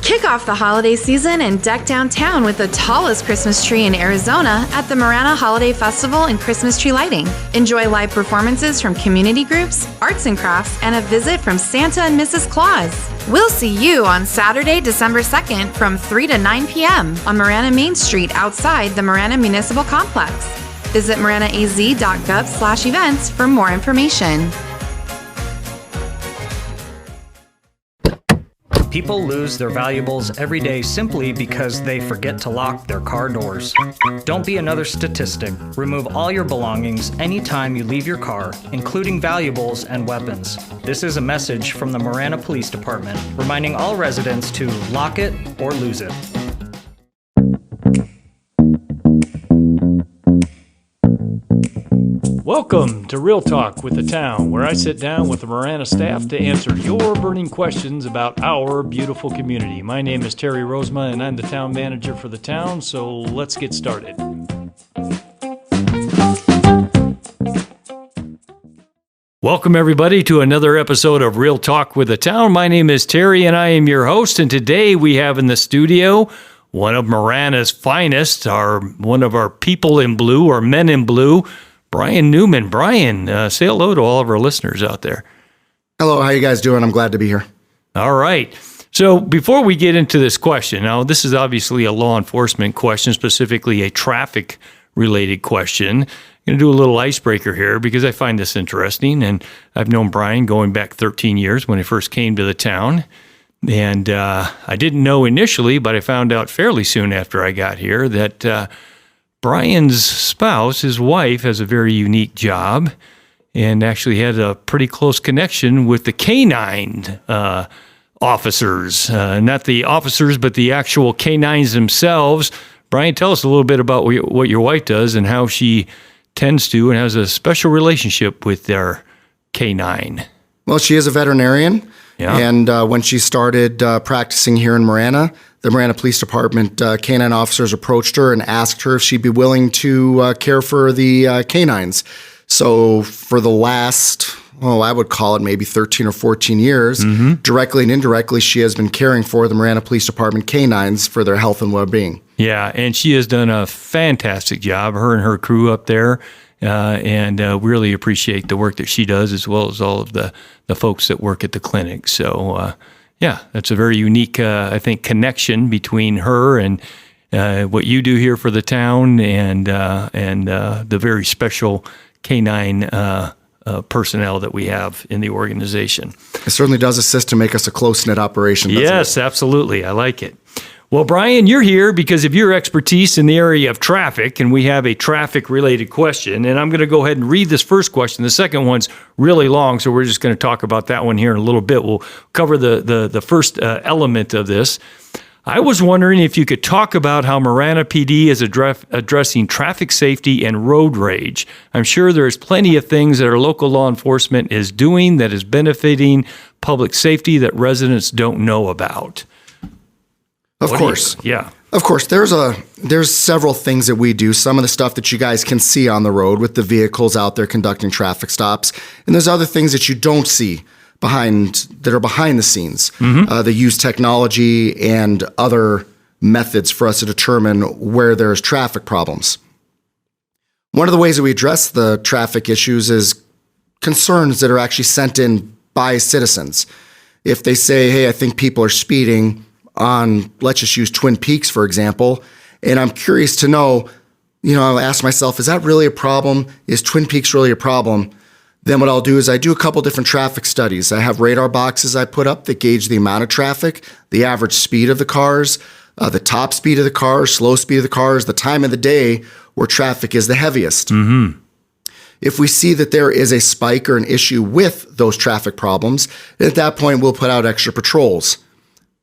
Kick off the holiday season and deck downtown with the tallest Christmas tree in Arizona at the Marana Holiday Festival and Christmas tree lighting. Enjoy live performances from community groups, arts and crafts, and a visit from Santa and Mrs. Claus. We'll see you on Saturday, December 2nd from 3 to 9 p.m. on Marana Main Street outside the Marana Municipal Complex. Visit maranaaz.gov/events for more information. People lose their valuables every day simply because they forget to lock their car doors. Don't be another statistic. Remove all your belongings anytime you leave your car, including valuables and weapons. This is a message from the Marana Police Department, reminding all residents to lock it or lose it. Welcome to Real Talk with the Town, where I sit down with the Marana staff to answer your burning questions about our beautiful community. My name is Terry Rozema, and I'm the town manager for the town, so let's get started. Welcome, everybody, to another episode of Real Talk with the Town. My name is Terry, and I am your host, and today we have in the studio one of Marana's finest, one of our people in blue, or men in blue, Brian Neuman. Brian, say hello to all of our listeners out there. Hello, how you guys doing? I'm glad to be here. All right. So before we get into this question, now this is obviously a law enforcement question, specifically a traffic-related question. I'm going to do a little icebreaker here because I find this interesting, and I've known Brian going back 13 years when he first came to the town. And I didn't know initially, but I found out fairly soon after I got here that Brian's spouse, his wife, has a very unique job and actually had a pretty close connection with the canine officers. Not the officers, but the actual canines themselves. Brian, tell us a little bit about what your wife does and how she tends to and has a special relationship with their canine. Well, she is a veterinarian. Yeah. And when she started practicing here in Marana, the Marana Police Department canine officers approached her and asked her if she'd be willing to care for the canines. So for the last, I would call it maybe 13 or 14 years, directly and indirectly, she has been caring for the Marana Police Department canines for their health and well-being. Yeah, and she has done a fantastic job, her and her crew up there. And really appreciate the work that she does, as well as all of the folks that work at the clinic. So, that's a very unique, I think, connection between her and what you do here for the town and the very special canine personnel that we have in the organization. It certainly does assist to make us a close-knit operation. Yes, absolutely. I like it. Well, Brian, you're here because of your expertise in the area of traffic, and we have a traffic-related question. And I'm going to go ahead and read this first question. The second one's really long, so we're just going to talk about that one here in a little bit. We'll cover the first element of this. I was wondering if you could talk about how Marana PD is addressing traffic safety and road rage. I'm sure there's plenty of things that our local law enforcement is doing that is benefiting public safety that residents don't know about. Of course. Yeah. Of course, there's several things that we do. Some of the stuff that you guys can see on the road with the vehicles out there conducting traffic stops, and there's other things that you don't see that are behind the scenes. They use technology and other methods for us to determine where there's traffic problems. One of the ways that we address the traffic issues is concerns that are actually sent in by citizens. If they say, hey, I think people are speeding on, let's just use Twin Peaks, for example, and I'm curious to know, I'll ask myself, is that really a problem? Is Twin Peaks really a problem? Then what I'll do is I do a couple different traffic studies. I have radar boxes I put up that gauge the amount of traffic, the average speed of the cars, the top speed of the cars, slow speed of the cars, the time of the day where traffic is the heaviest. If we see that there is a spike or an issue with those traffic problems, at that point we'll put out extra patrols.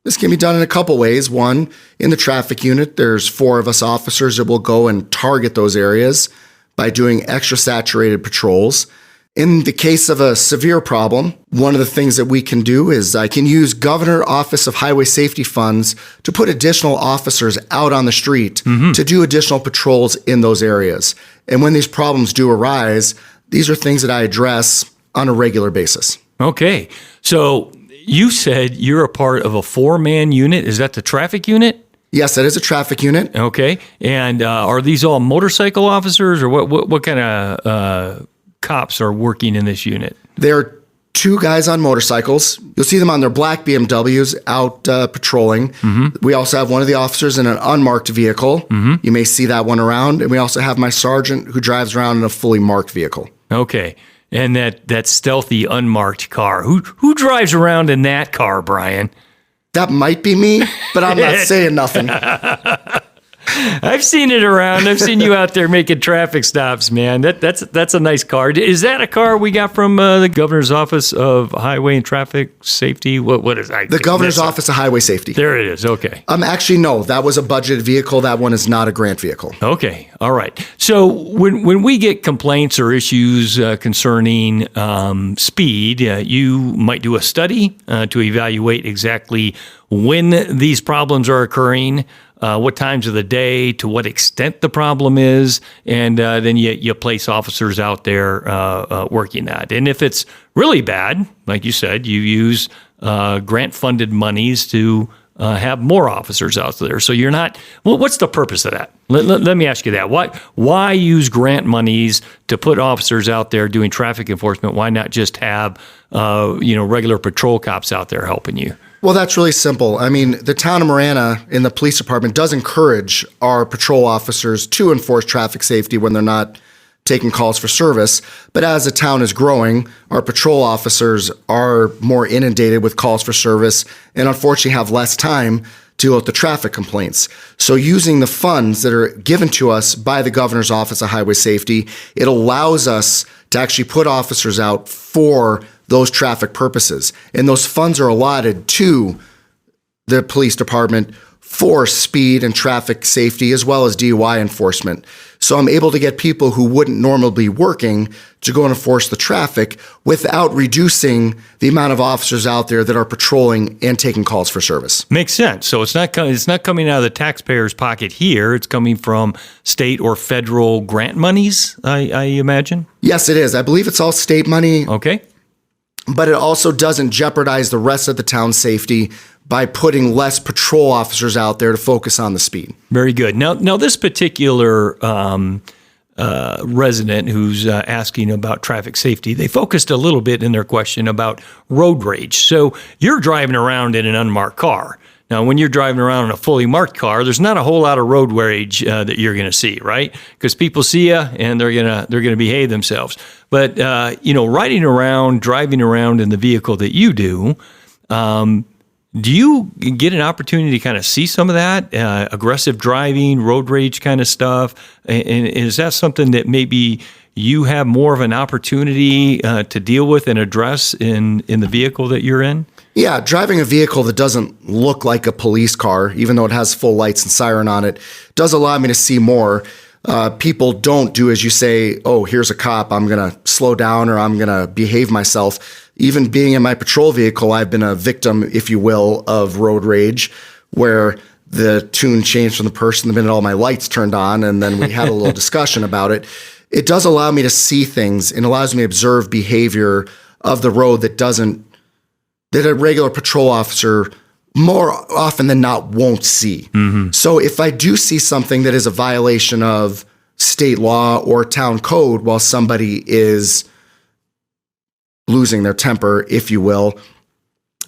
This can be done in a couple ways. One, in the traffic unit, there's 4 of us officers that will go and target those areas by doing extra saturated patrols. In the case of a severe problem, one of the things that we can do is I can use Governor Office of Highway Safety funds to put additional officers out on the street to do additional patrols in those areas. And when these problems do arise, these are things that I address on a regular basis. Okay. So you said you're a part of a 4-man unit. Is that the traffic unit? Yes, that is a traffic unit. Okay. And are these all motorcycle officers, or what kind of cops are working in this unit? They're 2 guys on motorcycles. You'll see them on their black BMWs out patrolling. Mm-hmm. We also have one of the officers in an unmarked vehicle. Mm-hmm. You may see that one around. And we also have my sergeant who drives around in a fully marked vehicle. Okay. And that stealthy unmarked car. Who drives around in that car, Brian? That might be me, but I'm not saying nothing. I've seen it around. I've seen you out there making traffic stops, man. That's a nice car. Is that a car we got from the Governor's Office of Highway and Traffic Safety? What is that? The Governor's Office of Highway Safety. There it is. Okay. Actually, no. That was a budgeted vehicle. That one is not a grant vehicle. Okay. All right. So when we get complaints or issues concerning speed, you might do a study to evaluate exactly when these problems are occurring, what times of the day, to what extent the problem is, and then you place officers out there working that. And if it's really bad, like you said, you use grant-funded monies to have more officers out there. So you're not. Well, what's the purpose of that? Let me ask you that. Why use grant monies to put officers out there doing traffic enforcement? Why not just have regular patrol cops out there helping you? Well, that's really simple. I mean, the town of Marana in the police department does encourage our patrol officers to enforce traffic safety when they're not taking calls for service. But as the town is growing, our patrol officers are more inundated with calls for service and unfortunately have less time to deal with the traffic complaints. So using the funds that are given to us by the Governor's Office of Highway Safety, it allows us to actually put officers out for those traffic purposes. And those funds are allotted to the police department for speed and traffic safety as well as DUI enforcement. So I'm able to get people who wouldn't normally be working to go and enforce the traffic without reducing the amount of officers out there that are patrolling and taking calls for service. Makes sense. So it's not coming out of the taxpayer's pocket here. It's coming from state or federal grant monies, I imagine? Yes, it is. I believe it's all state money. Okay. But it also doesn't jeopardize the rest of the town's safety by putting less patrol officers out there to focus on the speed. Very good. Now this particular resident who's asking about traffic safety, they focused a little bit in their question about road rage. So you're driving around in an unmarked car. Now, when you're driving around in a fully marked car, there's not a whole lot of road rage that you're going to see, right? Because people see you and they're gonna behave themselves. But riding around, driving around in the vehicle that you do you get an opportunity to kind of see some of that aggressive driving, road rage kind of stuff? And is that something that maybe you have more of an opportunity to deal with and address in the vehicle that you're in? Yeah, driving a vehicle that doesn't look like a police car, even though it has full lights and siren on it, does allow me to see more. People don't do as you say, oh, here's a cop, I'm going to slow down or I'm going to behave myself. Even being in my patrol vehicle, I've been a victim, if you will, of road rage, where the tune changed from the person the minute all my lights turned on, and then we had a little discussion about it. It does allow me to see things and allows me to observe behavior of the road that a regular patrol officer more often than not won't see. Mm-hmm. So if I do see something that is a violation of state law or town code while somebody is losing their temper, if you will,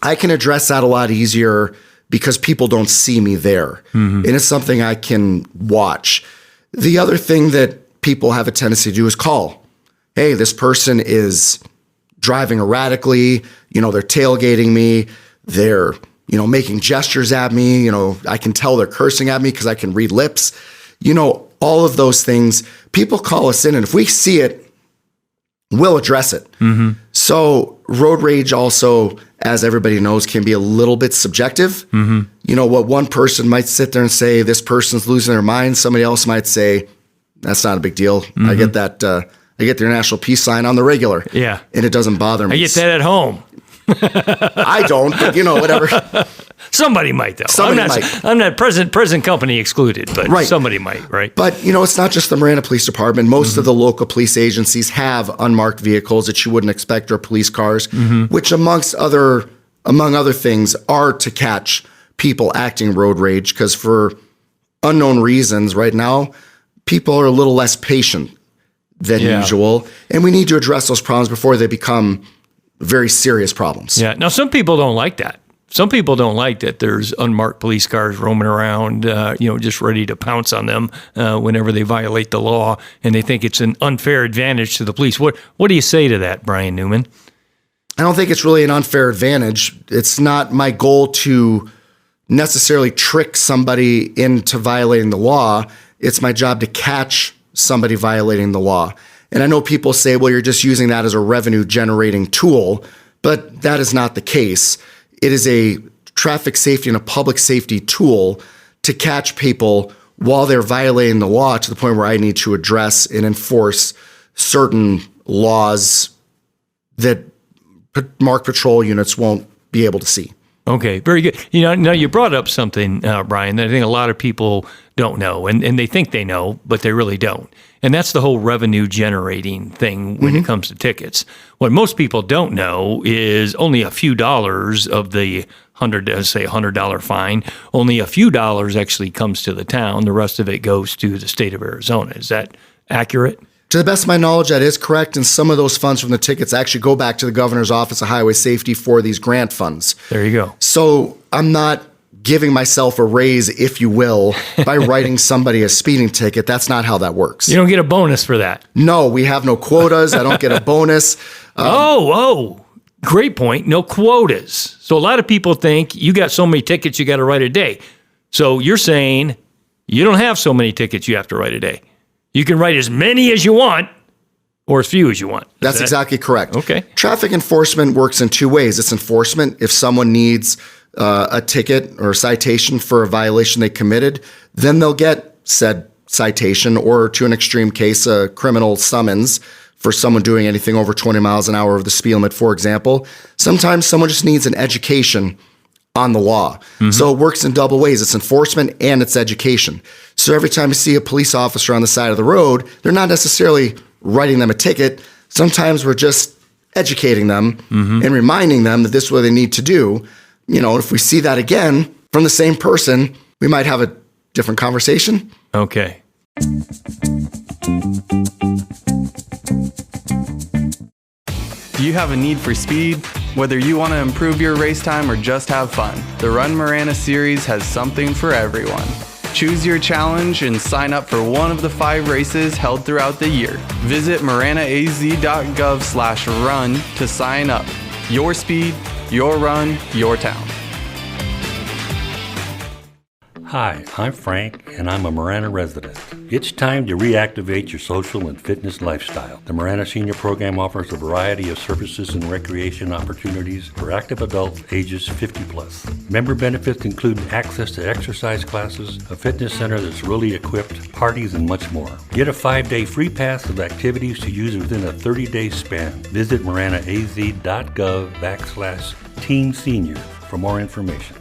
I can address that a lot easier because people don't see me there. Mm-hmm. And it's something I can watch. The other thing that people have a tendency to do is call. Hey, this person is driving erratically, they're tailgating me, they're, making gestures at me, I can tell they're cursing at me because I can read lips. All of those things, people call us in, and if we see it, we'll address it. Mm-hmm. So road rage also, as everybody knows, can be a little bit subjective. Mm-hmm. What one person might sit there and say, this person's losing their mind. Somebody else might say, that's not a big deal. Mm-hmm. I get that. I get the international peace sign on the regular. Yeah. And it doesn't bother me. I get that at home. I don't, but whatever. Somebody might, though. I'm not present company excluded, but right. Somebody might, right? But, it's not just the Marana Police Department. Most mm-hmm. of the local police agencies have unmarked vehicles that you wouldn't expect are police cars, mm-hmm. which amongst other among other things, are to catch people acting road rage, because for unknown reasons right now, people are a little less patient than usual, and we need to address those problems before they become very serious problems. Yeah. Now, some people don't like that. Some people don't like that there's unmarked police cars roaming around, just ready to pounce on them whenever they violate the law, and they think it's an unfair advantage to the police. What do you say to that, Brian Neuman? I don't think it's really an unfair advantage. It's not my goal to necessarily trick somebody into violating the law. It's my job to catch somebody violating the law. And I know people say, well, you're just using that as a revenue generating tool, but that is not the case. It is a traffic safety and a public safety tool to catch people while they're violating the law, to the point where I need to address and enforce certain laws that marked patrol units won't be able to see. Okay, very good. Now you brought up something, Brian, that I think a lot of people don't know, and they think they know, but they really don't. And that's the whole revenue generating thing when it comes to tickets. What most people don't know is only a few dollars of the $100 fine, only a few dollars actually comes to the town. The rest of it goes to the state of Arizona. Is that accurate? To the best of my knowledge, that is correct. And some of those funds from the tickets actually go back to the Governor's Office of Highway Safety for these grant funds. There you go. So I'm not giving myself a raise, if you will, by writing somebody a speeding ticket. That's not how that works. You don't get a bonus for that. No, we have no quotas. I don't get a bonus. Great point. No quotas. So a lot of people think you got so many tickets, you got to write a day. So you're saying you don't have so many tickets you have to write a day. You can write as many as you want or as few as you want. That's exactly correct. Okay. Traffic enforcement works in two ways. It's enforcement. If someone needs a ticket or a citation for a violation they committed, then they'll get said citation, or to an extreme case, a criminal summons for someone doing anything over 20 miles an hour of the speed limit, for example. Sometimes someone just needs an education on the law. So it works in double ways. It's enforcement and it's education. So every time you see a police officer on the side of the road, they're not necessarily writing them a ticket. Sometimes we're just educating them and reminding them that this is what they need to do. If we see that again from the same person, we might have a different conversation. Okay. Do you have a need for speed? Whether you want to improve your race time or just have fun, the Run Marana series has something for everyone. Choose your challenge and sign up for one of the 5 races held throughout the year. Visit maranaaz.gov/run to sign up. Your speed, your run, your town. Hi, I'm Frank, and I'm a Marana resident. It's time to reactivate your social and fitness lifestyle. The Marana Senior Program offers a variety of services and recreation opportunities for active adults ages 50 plus. Member benefits include access to exercise classes, a fitness center that's really equipped, parties, and much more. Get a 5-day free pass of activities to use within a 30-day span. Visit maranaaz.gov/Teen Senior for more information.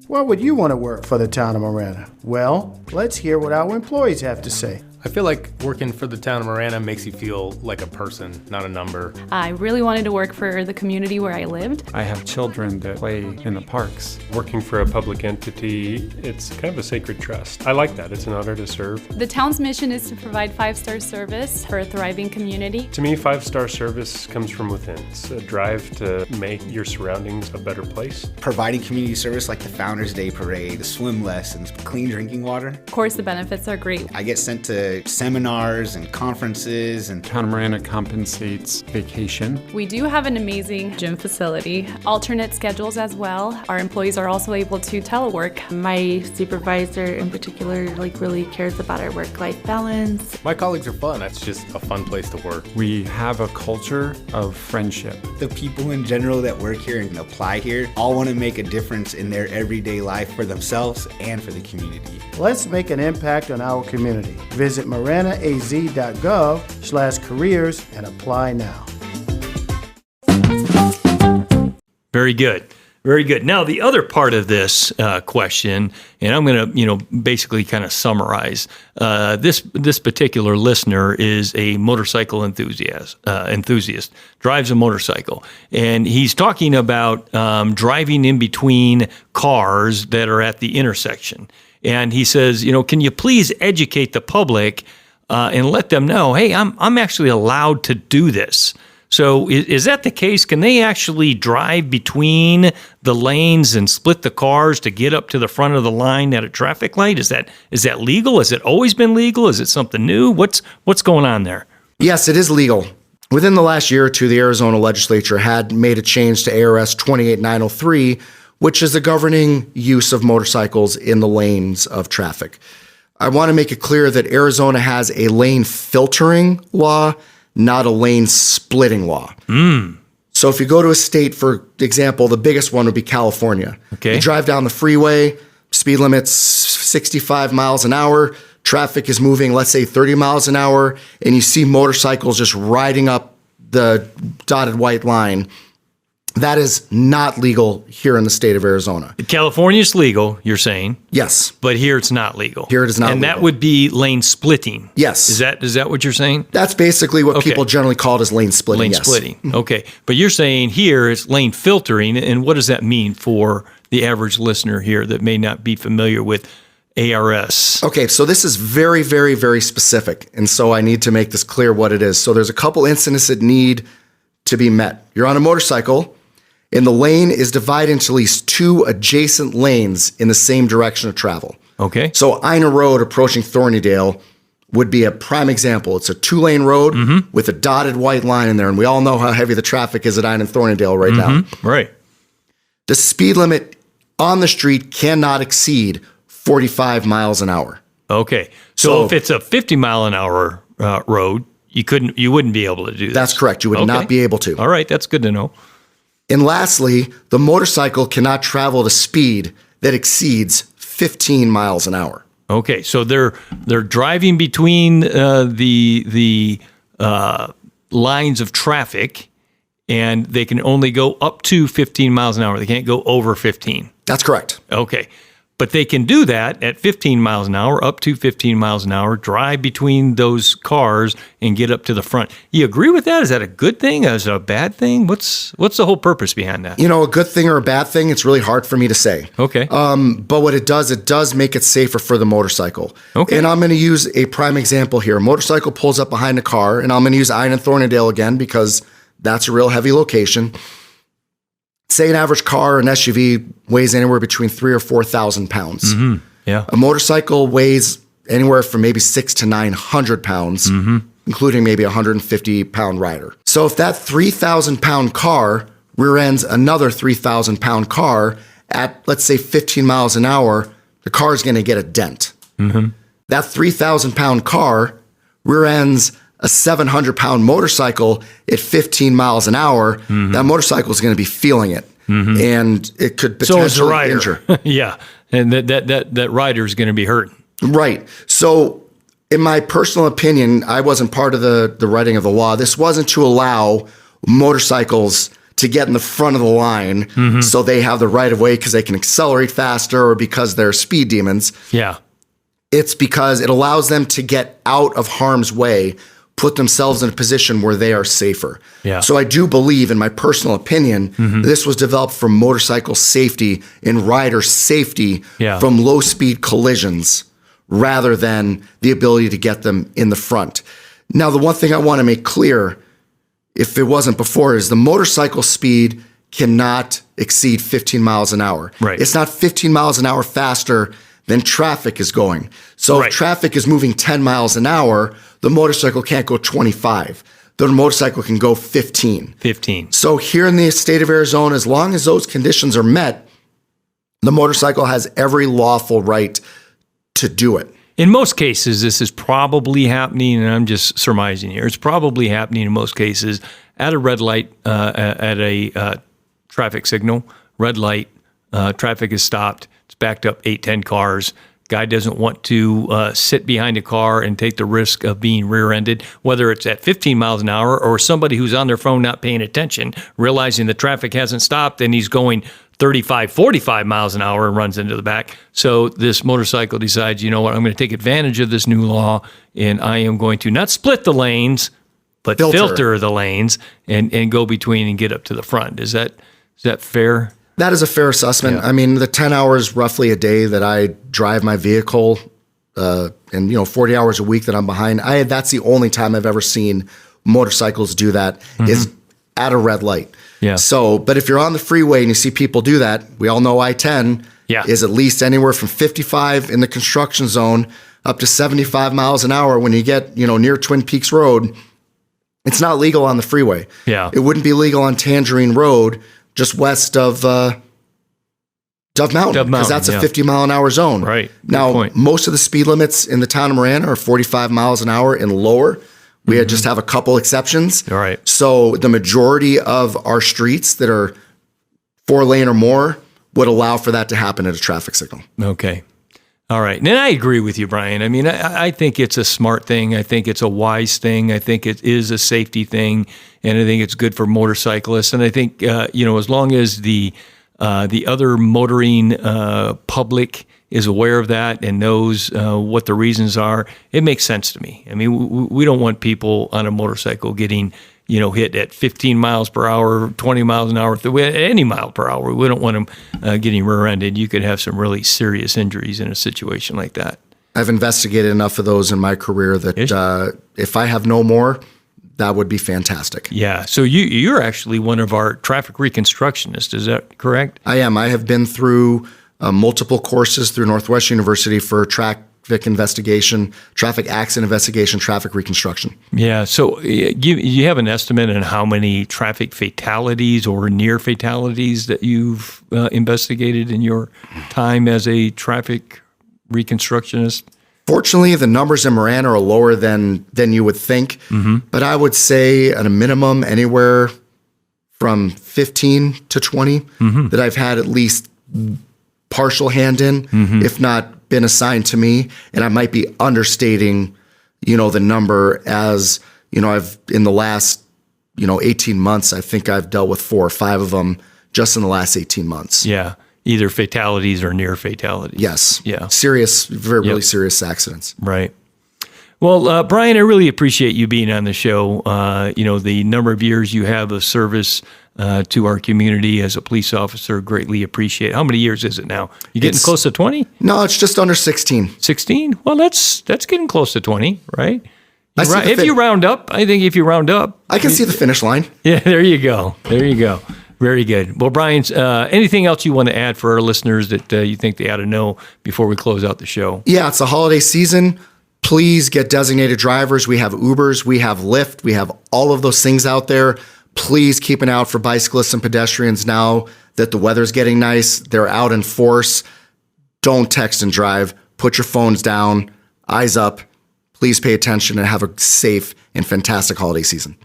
Why would you want to work for the town of Marana? Well, let's hear what our employees have to say. I feel like working for the town of Marana makes you feel like a person, not a number. I really wanted to work for the community where I lived. I have children that play in the parks. Working for a public entity, it's kind of a sacred trust. I like that. It's an honor to serve. The town's mission is to provide 5-star service for a thriving community. To me, 5-star service comes from within. It's a drive to make your surroundings a better place. Providing community service like the Founders Day Parade, the swim lessons, clean drinking water. Of course, the benefits are great. I get sent to seminars and conferences, and Town of Marana compensates vacation. We do have an amazing gym facility, alternate schedules as well. Our employees are also able to telework. My supervisor in particular really cares about our work-life balance. My colleagues are fun. It's just a fun place to work. We have a culture of friendship. The people in general that work here and apply here all want to make a difference in their everyday life for themselves and for the community. Let's make an impact on our community. Visit maranaaz.gov/careers and apply now. Very good. Very good. Now, the other part of this question, and I'm going to, basically kind of summarize. This particular listener is a motorcycle enthusiast, drives a motorcycle, and he's talking about driving in between cars that are at the intersection. And he says, can you please educate the public and let them know, hey, I'm actually allowed to do this. So is that the case? Can they actually drive between the lanes and split the cars to get up to the front of the line at a traffic light? Is that legal? Has it always been legal? Is it something new? What's going on there? Yes, it is legal. Within the last year or two, the Arizona legislature had made a change to ARS 28903, which is the governing use of motorcycles in the lanes of traffic. I want to make it clear that Arizona has a lane filtering law, not a lane splitting law. So if you go to a state, for example, the biggest one would be California. Okay. You drive down the freeway, speed limit's 65 miles an hour, traffic is moving, let's say 30 miles an hour, and you see motorcycles just riding up the dotted white line. That is not legal here in the state of Arizona. California's legal, you're saying? Yes. But here it's not legal. Here it is not and legal. And that would be lane splitting. Yes. Is that what you're saying? That's basically what Okay. people generally call it as lane splitting. Lane yes. splitting. Okay. But you're saying here it's lane filtering. And what does that mean for the average listener here that may not be familiar with ARS? Okay, so this is very, very, very specific. And so I need to make this clear what it is. So there's a couple incidents that need to be met. You're on a motorcycle, and the lane is divided into at least two adjacent lanes in the same direction of travel. Okay. So Ina Road approaching Thornydale would be a prime example. It's a 2-lane road with a dotted white line in there, and we all know how heavy the traffic is at Ina and Thornydale right now. Right. The speed limit on the street cannot exceed 45 miles an hour. Okay. So if it's a 50 mile an hour road, you wouldn't be able to do that. That's correct. You would not be able to. All right. That's good to know. And lastly, the motorcycle cannot travel at a speed that exceeds 15 miles an hour. Okay, so they're driving between the lines of traffic, and they can only go up to 15 miles an hour. They can't go over 15. That's correct. Okay. But they can do that at 15 miles an hour, up to 15 miles an hour, drive between those cars and get up to the front. You agree with that? Is that a good thing? Is it a bad thing? What's the whole purpose behind that? A good thing or a bad thing, it's really hard for me to say. Okay. But what it does make it safer for the motorcycle. Okay. And I'm going to use a prime example here. A motorcycle pulls up behind a car, and I'm going to use Ina and Thornydale again because that's a real heavy location. Say an average car or an SUV weighs anywhere between 3,000 or 4,000 pounds. Yeah. A motorcycle weighs anywhere from maybe 600 to 900 pounds, including maybe a 150-pound rider. So if that 3,000-pound car rear ends another 3,000-pound car at, let's say, 15 miles an hour, the car is going to get a dent. That 3,000-pound car rear ends a 700-pound motorcycle at 15 miles an hour, that motorcycle is going to be feeling it, and it could potentially injure. Yeah, and that rider is going to be hurt. Right. So, in my personal opinion, I wasn't part of the writing of the law. This wasn't to allow motorcycles to get in the front of the line so they have the right of way because they can accelerate faster or because they're speed demons. Yeah. It's because it allows them to get out of harm's way, put themselves in a position where they are safer. Yeah. So I do believe, in my personal opinion, this was developed for motorcycle safety and rider safety from low-speed collisions rather than the ability to get them in the front. Now, the one thing I want to make clear, if it wasn't before, is the motorcycle speed cannot exceed 15 miles an hour. Right. It's not 15 miles an hour faster than traffic is going. So if traffic is moving 10 miles an hour, the motorcycle can't go 25. The motorcycle can go 15. So here in the state of Arizona, as long as those conditions are met, the motorcycle has every lawful right to do it. In most cases, this is probably happening, and I'm just surmising here, it's probably happening in most cases at a red light, at a traffic signal, red light, traffic is stopped, it's backed up 8-10 cars. Guy doesn't want to sit behind a car and take the risk of being rear-ended, whether it's at 15 miles an hour or somebody who's on their phone not paying attention, realizing the traffic hasn't stopped and he's going 35, 45 miles an hour and runs into the back. So this motorcycle decides, you know what, I'm going to take advantage of this new law, and I am going to not split the lanes, but filter the lanes and go between and get up to the front. Is that fair? That is a fair assessment. Yeah. I mean, the 10 hours roughly a day that I drive my vehicle, and 40 hours a week that I'm behind, that's the only time I've ever seen motorcycles do that is at a red light. Yeah. So, but if you're on the freeway and you see people do that, we all know I-10 is at least anywhere from 55 in the construction zone up to 75 miles an hour. When you get, near Twin Peaks Road, it's not legal on the freeway. Yeah. It wouldn't be legal on Tangerine Road, just west of Dove Mountain, because that's a 50 mile an hour zone. Right. Now, most of the speed limits in the town of Marana are 45 miles an hour and lower. We just have a couple exceptions. All right. So the majority of our streets that are 4-lane or more would allow for that to happen at a traffic signal. Okay. All right. And I agree with you, Brian. I mean, I think it's a smart thing. I think it's a wise thing. I think it is a safety thing. And I think it's good for motorcyclists. And I think, as long as the other motoring public is aware of that and knows what the reasons are, it makes sense to me. I mean, we don't want people on a motorcycle getting, hit at 15 miles per hour, 20 miles an hour, any mile per hour. We don't want them getting rear-ended. You could have some really serious injuries in a situation like that. I've investigated enough of those in my career that if I have no more, that would be fantastic. Yeah. So you're actually one of our traffic reconstructionists. Is that correct? I am. I have been through multiple courses through Northwest University for traffic accident investigation, traffic reconstruction. Yeah. So you have an estimate on how many traffic fatalities or near fatalities that you've investigated in your time as a traffic reconstructionist? Fortunately, the numbers in Marana are lower than you would think, but I would say at a minimum anywhere from 15 to 20 that I've had at least partial hand in, if not been assigned to me. And I might be understating, the number as, I've in the last, 18 months, I think I've dealt with 4 or 5 of them just in the last 18 months. Yeah. Either fatalities or near fatalities. Yes. Yeah. Serious, really serious accidents. Right. Well, Brian, I really appreciate you being on the show. The number of years you have of service to our community as a police officer, greatly appreciate. How many years is it now? You getting close to 20? No, it's just under 16. 16? Well, that's getting close to 20, right? If you round up, I can see the finish line. Yeah, there you go. Very good. Well, Brian, anything else you want to add for our listeners that you think they ought to know before we close out the show? Yeah, it's the holiday season. Please get designated drivers. We have Ubers, we have Lyft, we have all of those things out there. Please keep an eye out for bicyclists and pedestrians now that the weather's getting nice. They're out in force. Don't text and drive. Put your phones down, eyes up. Please pay attention and have a safe and fantastic holiday season.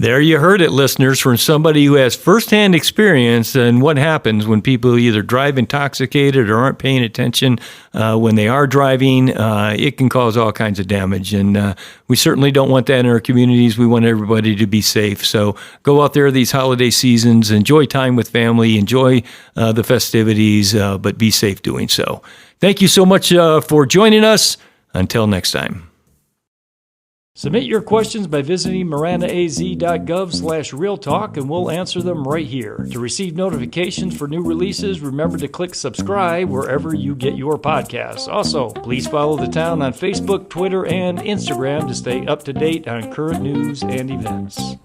There you heard it, listeners, from somebody who has firsthand experience in what happens when people either drive intoxicated or aren't paying attention when they are driving. It can cause all kinds of damage, and we certainly don't want that in our communities. We want everybody to be safe. So go out there these holiday seasons, enjoy time with family, enjoy the festivities, but be safe doing so. Thank you so much for joining us. Until next time. Submit your questions by visiting maranaaz.gov/realtalk and we'll answer them right here. To receive notifications for new releases, remember to click subscribe wherever you get your podcasts. Also, please follow the town on Facebook, Twitter, and Instagram to stay up to date on current news and events.